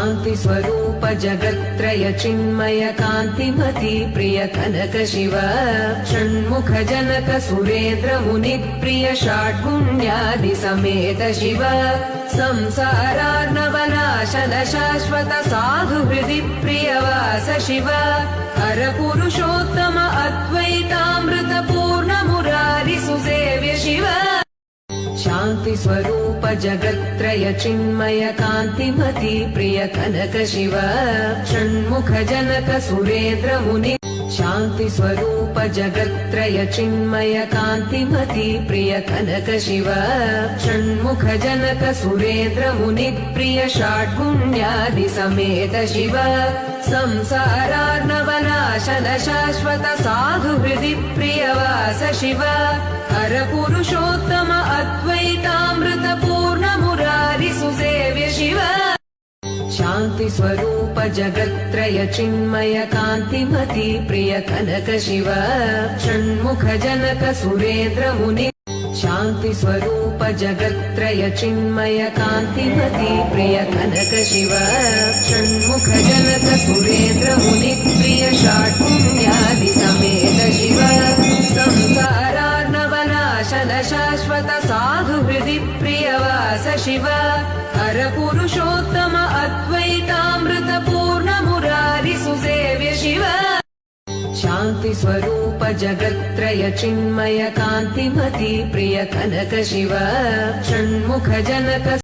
शांति स्वरूप जगत्त्रय चिन्मय कांतिमती प्रिय कनक शिव षण्मुख जनक सुरेन्द्र मुनि प्रिय षाड्गुण्यादि समेत शिव संसारार्णवनाशन शाश्वत साधु हृदि प्रियवास शिव हर पुरुषोत्तम अद्वैतामृत पूर्ण मुरारि सुसेव्य शिव शांति स्वरूप जगत्त्रय चिन्मय कांतिमती प्रिय कनक शिव षण्मुख जनक सुरेन्द्र मुनि शांति स्वरूप जगत्त्रय चिन्मय कांतिमती प्रिय कनक शिव षण्मुख जनक सुरेन्द्र मुनि प्रिय षाड्गुण्यादि समेत शिव संसारार्णवनाशन शाश्वत साधु हृदि प्रियवास शिव हर पुरुषोत्तम अद्वैतामृत पूर्ण मुरारि सुसेव्य शिव शांति स्वरूप जगत्त्रय चिन्मय कांतिमती प्रिय कनक शिव षण्मुख जनक सुरेन्द्र मुनि शांति स्वरूप जगत्त्रय चिन्मय कांतिमती प्रिय कनक शिव षण्मुख जनक सुरेन्द्र मुनि प्रिय षाड्गुण्यादि समेत शिव संसारार्णवनाशन शाश्वत साधु हृदि प्रियवास शिव हर पुरुषोत्तम अद्वैतामृत पूर्ण मुरारि सुसेव्य शिव शांति स्वरूप जगत्त्रय चिन्मय कांतिमती प्रिय कनक शिव षण्मुख जनक